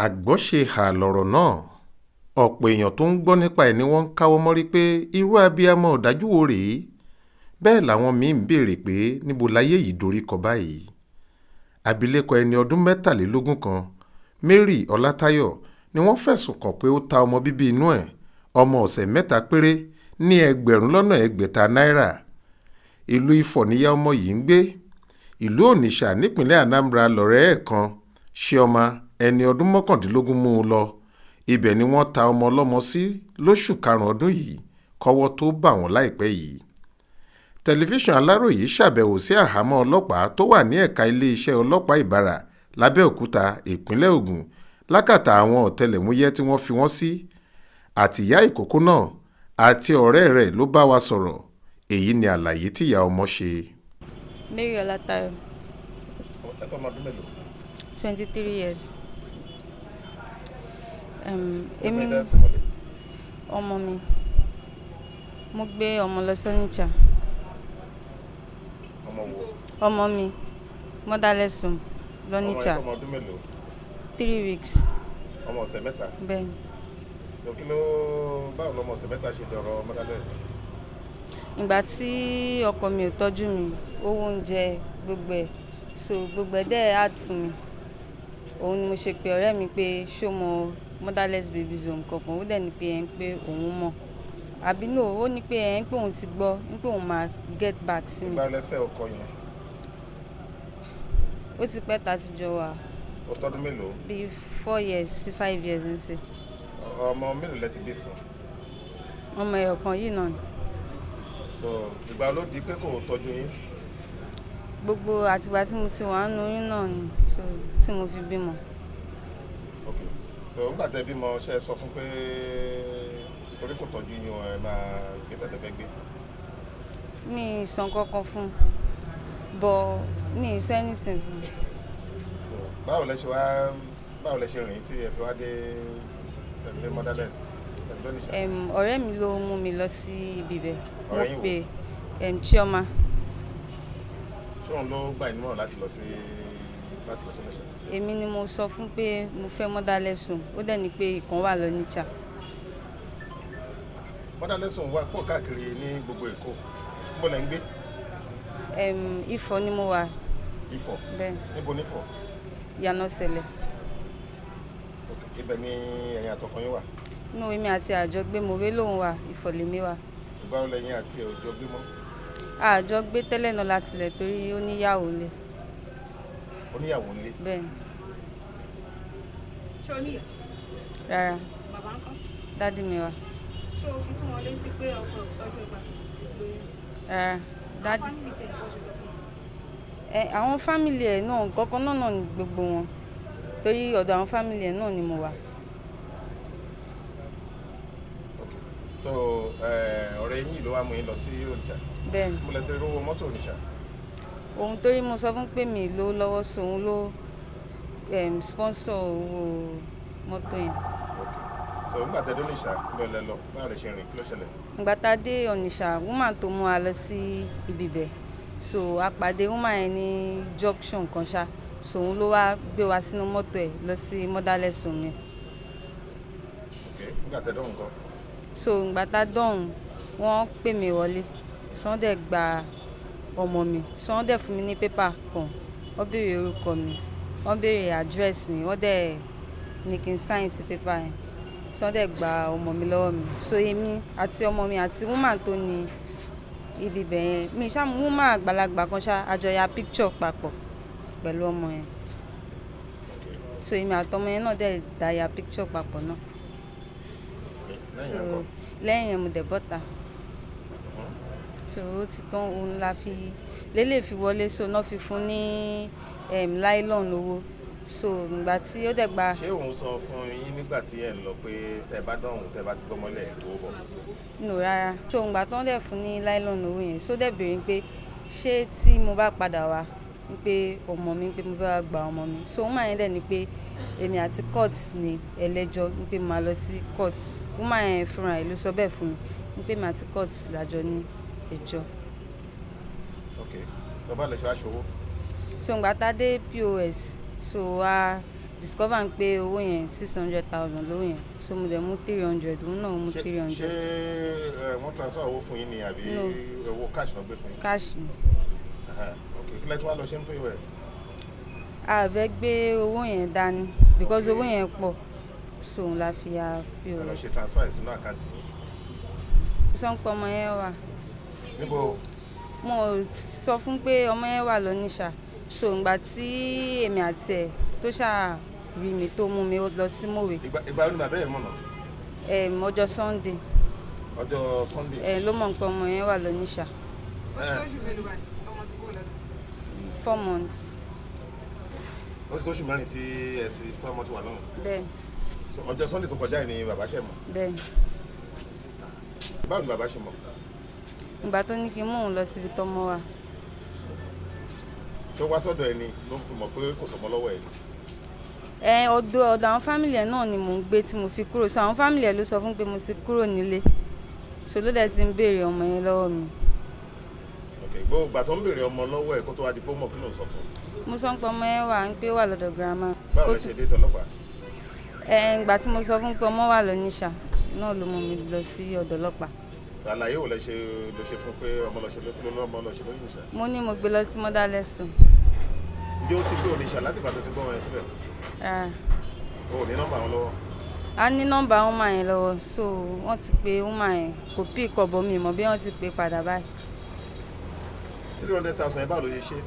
àgbọ́ṣe hà lọ̀rọ̀ náà ọ̀pọ̀ èèyàn tó ń gbọ́ nípa ẹ̀ ni wọ́n ń káwọ́ mọ́rí pé irú abiyamọ ọ̀dájú wo rèé bẹ́ẹ̀ làwọn míín ń béèrè pé níbo láyé yìí dorí kọ báyìí. abilékọ ẹni ọdún 23 kan Mary Ọlátayọ̀ ni wọ́n fẹ̀sùn kàn pé ó ta ọmọ bíbí inú ẹ̀ ọmọ ọ̀sẹ̀ 3 péré ní ẹgbẹ̀rún náírà. ìlú Ifọ̀ níyà ọmọ yìí ń gbé. ìlú Onitsha nípínlẹ̀ Anambra lọ̀rẹ́ ẹ̀ kan Chioma ẹni ọdún 19 mú un lọ. ibẹ̀ ni wọ́n ta ọmọ ọlọ́mọ sí lóṣù karùn-ún ọdún yìí kọ́wọ́ tó bà wọ́n láìpẹ́ yìí. tẹlifíṣàn Aláròyé ṣàbẹ̀wò sí àhámọ́ ọlọ́pàá tó wà ní ẹ̀ka iléeṣẹ́ ọlọ́pàá Ìbàrà lábẹ́òkúta ìpínlẹ̀ Ògùn lákàtà àwọn ọ̀tẹlẹ̀múyẹ́ tí wọ́n fi wọ́n sí. àtìyá ìkókó náà àti ọ̀rẹ́ rẹ̀ ló bá wa sọ̀rọ̀. èyí ni àlàyé tíyá ọmọ ṣe. Mary Ọlátayọ̀. ẹ tó ọmọ ọdún mélòó? 23 years. èmi ọmọ mi mo gbé ọmọ lọ sọ́nìjà. ọmọ wo? ọmọ mi motherless home lọ́nìjà. ọmọ ọdún mélòó? 3 weeks. ọmọ ọ̀sẹ̀ 3. bẹ́ẹ̀ni. so kí ló báwo lọmọ ọ̀sẹ̀ 3 ṣe dọ̀rọ̀ motherless? ìgbà tí ọkọ mi ò tọ́jú mi owó oúnjẹ gbogbo ẹ̀ so gbogbo ẹ̀ dẹ́ hard fún mi. òun ni mo ṣe pé ọ̀rẹ́ mi pé ṣó mọ motherless babies home kankan ó dẹ̀ ní pé ẹ̀ ń pé òun mọ̀ àbí no ó ní pé ẹ̀ ń pé òun ti gbọ́ ń pé òun máa get back sí mi. ìgbà lẹ fẹ́ ọkọ yẹn? ó ti pẹ́ tá ti jọ wà. ó tọ́dún mélòó? bíi 4 years sí 5 years ń ṣe. ọmọ mélòó lẹ ti bí fún? ọmọ ẹ̀yọ̀ kan yìí náà ni. so ìgbà ló di pé kò tọ́jú yín? gbogbo àtìgbà tí mo ti wà nínú oyún náà ni so tí mo fi bímọ. ok so nígbà tẹ́ bímọ ṣe sọ fún pé torí kò tọ́jú yín ẹ máa gbèsè tẹ́ fẹ́ gbé? mi ì sọ kankan fún bọ mi ì sọ anything fún. so báwo lẹ ṣe rìn tí ẹ fi wá dé motherless? ọ̀rẹ́ mi ló mú mi lọ sí ibi bẹ̀ mo Ọ̀rẹ́ yín pe Chioma. ṣé òun ló gbà yín nímọ̀ràn láti lọ sí Onitsha? èmi ni mo sọ fún pé mo fẹ́ motherless home ó dẹ̀ ní pé ìkan wà lọ́nìjà. motherless home wà pọ̀ káàkiri ní gbogbo Èkó níbo lẹ ń gbé? Ifọ̀ ni mo wà. Ifọ̀? bẹ́ẹ̀. níbo ní Ifọ̀? Yànà Sẹ̀lẹ̀. ibẹ̀ ni ẹ̀yin àtọkọ yín wà? inú èmi àti àjọgbé mòwe lòun wà Ifọ̀ lèmi wà. ìgbà wo lẹ́yìn àti òjò gbé mọ́? àjọ gbé tẹ́lẹ̀ náà láti lẹ̀ torí ó níyàwó lé. ó níyàwó lé? bẹ́ẹ̀ ni. ṣé o níyà? rárá. bàbá ńkọ́? dádì mi wà. ṣé o fi tún wọn létí pé ọkọ ò tọ́jú ìgbà tó lóyún? rárá. àwọn fámìlì tẹ̀ nǹkan ṣe sọ fún wọn? àwọn fámìlì ẹ̀ náà kọ́kọ́ náà ní gbogbo wọn torí ọ̀dọ̀ àwọn fámìlì ẹ̀ náà ni mo wà. so ọ̀rẹ́ yín ló wá mú yín lọ sí Onitsha? bẹ́ẹ̀ ni. mo lẹ ti rówó mọ́tò Onitsha? òun torí mo sọ fún pé mi ló lọ́wọ́ so òun ló sponsor owó mọ́tò yẹn. so nígbà tẹ́ dé Onitsha ló lẹ lọ báwo lẹ ṣe rìn kí ló ṣẹlẹ̀? ìgbà tá a dé Onitsha woman tó mú wa lọ sí ibi bẹ̀ so a pàdé woman yẹn ní junction kan ṣá so òun ló wá gbé wa sínú mọ́tò ẹ̀ lọ sí motherless home yẹn. ok nígbà tẹ́ dọ̀hún kan? so ìgbà tá a dọ̀hún wọ́n pè mí wọlé so wọ́n dẹ̀ gba ọmọ mi so wọ́n dẹ̀ fún mi ní pépà kan wọ́n béèrè orúkọ mi wọ́n béèrè address mi wọ́n dẹ̀ ní kí n sign sí pépà yẹn so wọ́n dẹ̀ gba ọmọ mi lọ́wọ́ mi so èmi àti ọmọ mi àti woman tó ní ibi bẹ̀ yẹn mi ṣá woman àgbàlagbà kan ṣá àjọ ya picture papọ̀ pẹ̀lú ọmọ yẹn so èmi àtọmọ yẹn náà dẹ̀ dá ya picture papọ̀ náà so lẹ́yìn yẹn mo dẹ̀ bọ́ta so ó ti tán òun la fi lélẹ̀ fi wọlé so náà fi fún ní nylon owó so ìgbà tí ó dẹ̀ gba. ṣé òun sọ fún yín nígbà tí ẹ ń lọ pé tẹ́ bá dọ̀hún tẹ́ bá ti gbọ́mọlẹ̀ kó bọ̀? no rárá so ìgbà tó ń dẹ̀ fún ní nylon owó yẹn so dẹ̀ béèrè pé ṣé tí mo bá padà wá pé ọmọ mi pé mo fẹ́ wá gba ọmọ mi so woman yẹn dẹ̀ ní pé èmi àti court ní ẹlẹ́jọ́ ní pé màá lọ sí court woman yẹn fúnra ẹ̀ ló sọ bẹ́ẹ̀ fún mi ní pé èmi àti court lájọ ní ẹjọ́. ok so bá lè ṣe aṣòwò? so ìgbà tá a dé POS so a discover pé owó yẹn 600,000 lówó yẹn so mo dẹ̀ mú 300 òun náà mú 300. ṣé wọ́n transfer owó fún yín ni àbí owó cash náà gbé fún yín? Cash ni. Ok kí lẹ́tí wá lọ ṣe ń POS? A fẹ́ gbé owó yẹn dání because owó yẹn pọ̀ so òun la fi ya POS. ẹ lọ ṣe transfer sínú àkáǹtì yín. sọ́npọ̀ ọmọ yẹn wà. níbo? mo sọ fún pé ọmọ yẹn wà lọ́níṣà so ìgbà tí èmi àti ẹ̀ tó ṣáà rí mi tó mú mi lọ sí mòwe. ìgbà wo ni bàbá ẹ̀ mọ̀nà? ọjọ́ Sunday. ọjọ́ Sunday. ló mọ̀ pé ọmọ yẹn wà lọ́níṣà. ó ti lóṣù mélòó báyìí ọmọ ti kó lẹ́nu. 4 months. ó ti tó oṣù mẹ́rin tí ẹ ti tọ́ ọmọ ti wà lọ́rùn. bẹ́ẹ̀. ọjọ́ Sunday tó kọjá yìí ni bàbá ṣe mọ̀. bẹ́ẹ̀. báwo ni bàbá ṣe mọ̀? ìgbà tó ní kí n mú òun lọ síbi tọ́mọ wà. ṣé ó wá sọ́dọ̀ ẹni ló fi mọ̀ pé kò sọmọ lọ́wọ́ ẹ̀? ọ̀dọ̀ àwọn fámìlì ẹ̀ náà ni mò ń gbé tí mo fi kúrò so àwọn fámìlì ẹ̀ ló sọ fún pé mo ti kúrò nílé so ló dẹ̀ ti ń béèrè ọmọ yẹn lọ́wọ́ mi. ok gbogbo ìgbà tó ń béèrè ọmọ lọ́wọ́ ẹ̀ kó tó wá di pé ó mọ̀ kí ló ń sọ fún un? mo sọ pé ọmọ yẹn wà ń pé wà lọ́dọ̀ girama. báwo lẹ ṣe dé tọlọ́pàá? ìgbà tí mo sọ fún pé ọmọ wà lọ́níṣà náà ló mú mi lọ sí ọ̀dọ̀ ọlọ́pàá. ṣàlàyé wo lẹ ṣe fún pé ọmọ lọ ṣe lóyún ìṣá? mo ní mo gbé lọ sí mọ́dálẹ́sùn. ǹjẹ́ ó ti gbé oníṣà láti ìgbà tó ti gbọ́ wọn yẹn síbẹ̀? o ò ní nọ́mbà wọn lọ́wọ́? a ní nọ́mbà woman yẹn lọ́wọ́ so wọ́n ti pe woman yẹn kò pí ìkọ̀bọ̀ mi mọ̀ bí wọ́n ti pe padà báyìí. 300,000 yẹn báwo ló ṣe ṣe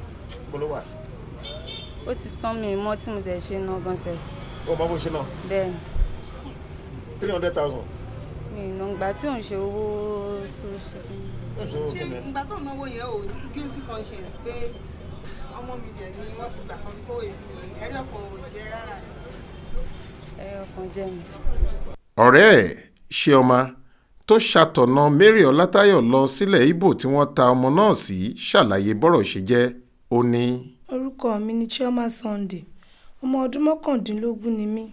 bó ló wà? ó ti tán mi mọ́ tí mo tẹ̀ ṣe ná gan sẹ́. ó mọ bó ṣe náà? bẹ́ẹ̀. 300,000. mi ì nàgbà tí ò ń ṣe owó tó ṣe. ṣé ìgbà tó náwó yẹn ò ní guilty conscience pé ọmọ mi dẹ̀ ni wọ́n ti gbà kan kó èfì ẹ̀rí ọkàn ò jẹ́ rárá. ẹ̀rí ọkàn jẹ́ mi. ọ̀rẹ́ ẹ̀ ṣe ọmọ tó ṣàtọ̀nà Mary Ọlátayọ̀ lọ sílẹ̀ Ìgbò tí wọ́n ta ọmọ náà sí ṣàlàyé bọ́rọ̀ ṣe jẹ́ ó ní. orúkọ mi ni Chioma Sunday ọmọ ọdún 19 ni mí.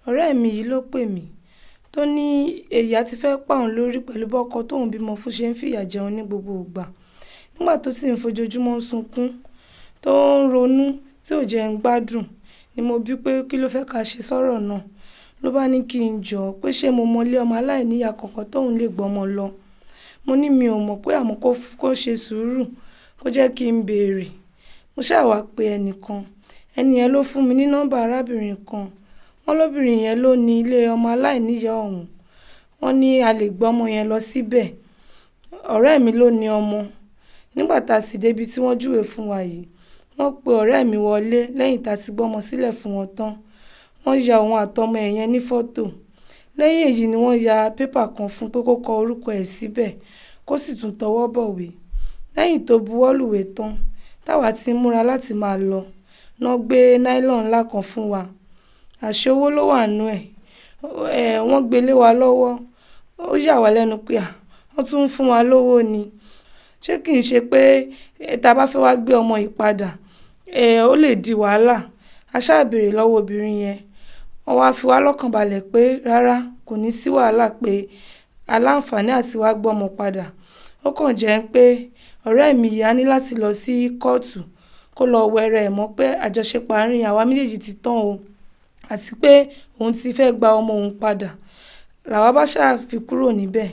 ọ̀rẹ́ mi yìí ló pè mí tó ní èyí àti fẹ́ pa òun lórí pẹ̀lú bọ́kọ tóun bímọ fún ṣe ń fìyà jẹun ní gbogbo ìgbà nígbà tó sì ń fojoojúmọ́ sunkún tó ń ronú tí ò jẹ́ ń gbádùn ni mo bí pé kí ló fẹ́ ká ṣe sọ́rọ̀ náà ló bá ní kí n jọ pé ṣé mo mọlé ọmọ aláìníyàá kankan tóun lè gbọ́mọ lọ. mo ní mi ò mọ̀ pé àmọ́ kó ṣe sùúrù kó jẹ́ kí n béèrè. mo ṣáà wá pe ẹnìkan ẹni yẹn ló fún mi ní nọ́mbà arábìnrin kan wọ́n lóbìnrin yẹn ló ní ilé ọmọ aláìníyàá ọ̀hún wọ́n ní a lè gbọ́mọ yẹn lọ síbẹ̀. ọ̀rẹ́ mi ló ní ọmọ nígbà tá a sì débi tí wọ́n júwe fún wa yìí wọ́n pe ọ̀rẹ́ mi wọlé lẹ́yìn tá a ti gbọ́mọ sílẹ̀ fún wọn tán wọ́n ya òun àtọmọ ẹ̀ yẹn ní fọ́tò lẹ́yìn èyí ni wọ́n ya pépà kan fún pé kó kọ orúkọ ẹ̀ síbẹ̀ kó sì tún tọwọ́ bọ̀wé lẹ́yìn tó buwọ́lùwé tán táwa ti múra láti máa lọ náà gbé nylon ńlá kan fún wa àṣé owó ló wà nú ẹ̀ wọ́n gbé lé wa lọ́wọ́ ó yà wá lẹ́nu pé wọ́n tún ń fún wa lówó ni ṣé kì í ṣe pé tá a bá fẹ́ wá gbé ọmọ yìí padà ó lè di wàhálà a ṣáà béèrè lọ́wọ́ obìnrin yẹn wọ́n wá fi wá lọ́kàn balẹ̀ pé rárá kò ní sí wàhálà pé aláǹfààní àti wá gbọ́mọ padà ó kàn jẹ́ pé ọ̀rẹ́ mi yìí á ní láti lọ sí kóòtù kó lọ wẹrẹ ẹ̀ mọ́ pé àjọṣepọ̀ àárín àwa méjèèjì ti tán o àti pé òun ti fẹ́ gba ọmọ òun padà làwa bá ṣáà fi kúrò níbẹ̀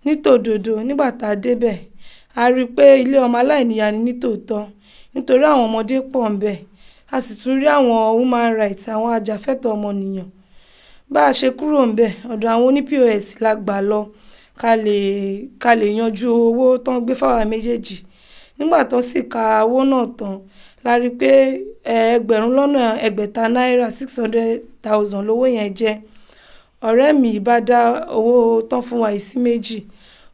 nítòdodo nígbà tá a débẹ̀ a rí i pé ilé ọmọ aláìníyàá ni nítòótọ́ nítorí àwọn ọmọdé pọ̀ ń bẹ̀ a sì tún rí àwọn human rights àwọn ajàfẹ́tọ̀ọ́ ọmọnìyàn bá a ṣe kúrò ń bẹ̀ ọ̀dọ̀ àwọn oní POS la gbà lọ ká lè yanjú owó tán gbé fáwa méjèèjì nígbà tán sì ka owó náà tán la rí i pé ẹgbẹ̀ta náírà 600,000 lówó yẹn jẹ́ ọ̀rẹ́ mi bá dá owó tán fún wa yìí sí méjì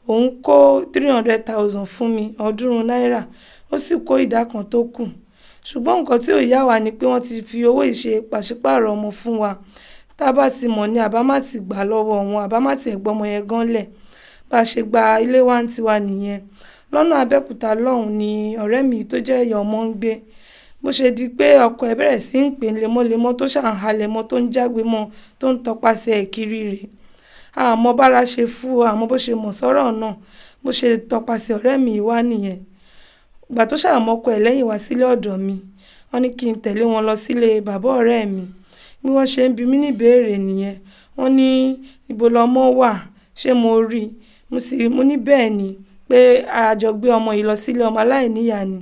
òun kó 300,000 fún mi 300 náírà ó sì kó ìdá kan tó kù ṣùgbọ́n nǹkan tí ò yá wa ni pé wọ́n ti fi owó ìṣe pàṣípààrọ̀ ọmọ fún wa tá a bá ti mọ̀ ní àbá má ti gbà lọ́wọ́ wọn àbá má ti ẹ̀gbọ́n ọmọ yẹn gan lẹ̀ bá a ṣe gba ilé wa ń tiwa nìyẹn lọ́nà Abẹ́òkúta lọ́hùn ni ọ̀rẹ́ mi tó jẹ́ ìyá ọmọ ń gbé bó ṣe di pé ọkọ ẹ̀ bẹ̀rẹ̀ sí ń pè lemọ́lemọ́ tó ṣàǹhalẹ̀ mọ́ tó ń jágbe mọ́ tó ń tọpasẹ̀ ẹ̀ kiri rẹ̀ àmọ́ bára ṣe fún àmọ́ bó ṣe mọ̀ sọ́rọ̀ náà bó ṣe tọpasẹ̀ ọ̀rẹ́ mi wá nìyẹn ìgbà tó ṣàmọ́kọ ẹ̀ lẹ́yìn wá sílé ọ̀dọ̀ mi wọ́n ní kí n tẹ̀lé wọn lọ sílé bàbá ọ̀rẹ́ mi bí wọ́n ṣe ń bi mí níbéèrè nìyẹn. Wọ́n ní ibo lọmọ wà, ṣé mo rí i? Mo ní bẹ́ẹ̀ ni, pé a jọ gbé ọmọ yìí lọ sílé ọmọ aláìníyàá ni.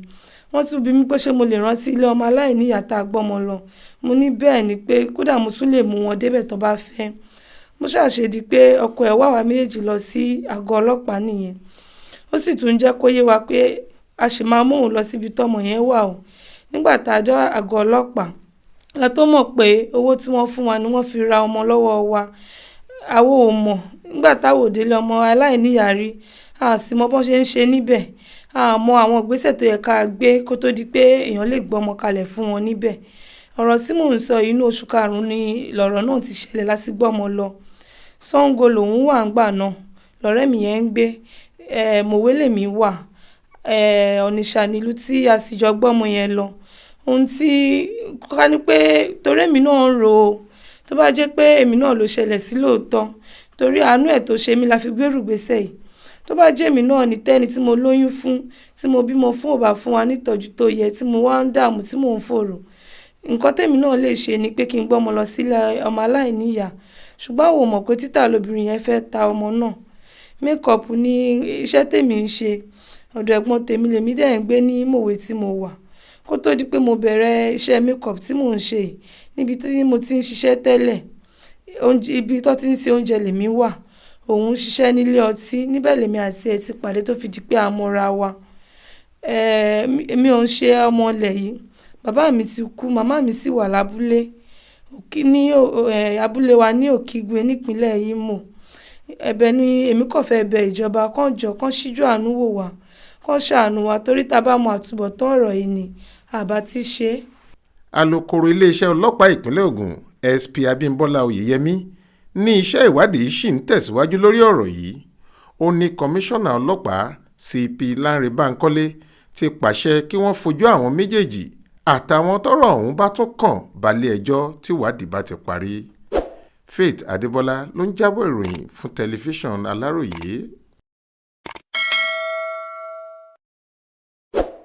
Wọ́n tún bi mí pé ṣé mo lè rántí ilé ọmọ aláìníyàá tá a gbọ́mọ lọ. Mo ní bẹ́ẹ̀ ni, pé kódà mo tún lè mú wọn débẹ̀ tó bá fẹ́. Mo ṣàṣe di pé ọkọ ẹ̀ wá wa méjèèjì lọ sí àgọ́ ọlọ́pàá nìyẹn. Ó sì tún jẹ́ kó yé wa pé a sì máa mú òun lọ síbi tọ́mọ yẹn wà o. Nígbà tá a dé àgọ́ ọlọ́pàá la tó mọ̀ pé owó tí wọ́n fún wa ni wọ́n fi ra ọmọ lọ́wọ́ wa. Àwa ò mọ̀, nígbà táwọn ò délé ọmọ aláìníyàá rí, a sì mọ bọ́n ṣe ń ṣe níbẹ̀. A mọ àwọn ìgbésẹ̀ tó yẹ ká gbé kó tó di pé èèyàn lè gbọ́mọ kalẹ̀ fún wọn níbẹ̀. Ọ̀rọ̀ tí mò ń sọ yìí inú oṣù karùn-ún ni lọ̀rọ̀ náà ti ṣẹlẹ̀ láti gbọ́mọ lọ. Sango lòun wà ńgbà náà, lọ̀rẹ́ mi yẹn ń gbé. Mòwe lèmi wà. Onitsha nílùú tí a sì jọ gbọ́mọ yẹn lọ. Ohun tí ká ní pé torí èmi náà ń rò ó, tó bá jẹ́ pé èmi náà ló ṣẹlẹ̀ sí lóòótọ́, torí àánú ẹ̀ tó ṣe mí la fi gbérù ìgbésẹ̀ yìí. Tó bá jẹ́ èmi náà ní tẹ́ni tí mo lóyún fún, tí mo bímọ fún ò bá fún wa nítọ́jú tó yẹ, tí mo wá ń dààmú tí mò ń fòrò, nǹkan tèmi náà lè ṣe ni pé kí n gbọ́mọ lọ sílé ọmọ aláìníyàá. Ṣùgbọ́n àwọn ò mọ̀ pé títà lobìnrin yẹn fẹ́ ta ọmọ náà. Makeup ni iṣẹ́ tèmi ń ṣe. Ọ̀dọ̀ ẹ̀gbọ́n tèmi lèmi dẹ̀ ń gbé ní Mòwe tí mo wà. Kó tó di pé mo bẹ̀rẹ̀ iṣẹ́ makeup tí mò ń ṣe yìí, níbi tí mo ti ń ṣiṣẹ́ tẹ́lẹ̀, ibi tó ti ń ṣe oúnjẹ lèmi wà. Òun ń ṣiṣẹ́ nílé ọtí, níbẹ̀ lèmi àti ẹ̀ ti pàdé tó fi di pé a mọra wa. Èmi ò ń ṣe ọmọ ilẹ̀ yìí. Bàbá mi ti kú, màmá mi sì wà lábúlé. Ní abúlé wa ní Òkigwe nípínlẹ̀ Imo. Ẹ̀bẹ̀ ni èmi kàn fẹ́ bẹ ìjọba kán jọ̀ọ́ kán ṣíjú àánú wò wá, kán ṣàánú wa torí tá a bá mọ àtúbọ̀tán ọ̀rọ̀ yìí ni àbá ti ṣe. Alukoro iléeṣẹ́ ọlọ́pàá ìpínlẹ̀ Ògùn SP Abímbọ́lá Oyèyẹmí ní iṣẹ́ ìwádìí ṣì ń tẹ̀síwájú lórí ọ̀rọ̀ yìí. Ó ní kọmíṣánná ọlọ́pàá CP Lánrè Bánkọ́lé ti pàṣẹ kí wọ́n fojú àwọn méjèèjì àtàwọn tọ́rọ̀ ọ̀hún bá tún kàn balẹ̀-ẹjọ́ tí ìwádìí bá ti parí. Faith Adébọ́lá ló ń jábọ̀ ìròyìn fún tẹlifíṣàn Aláròyé.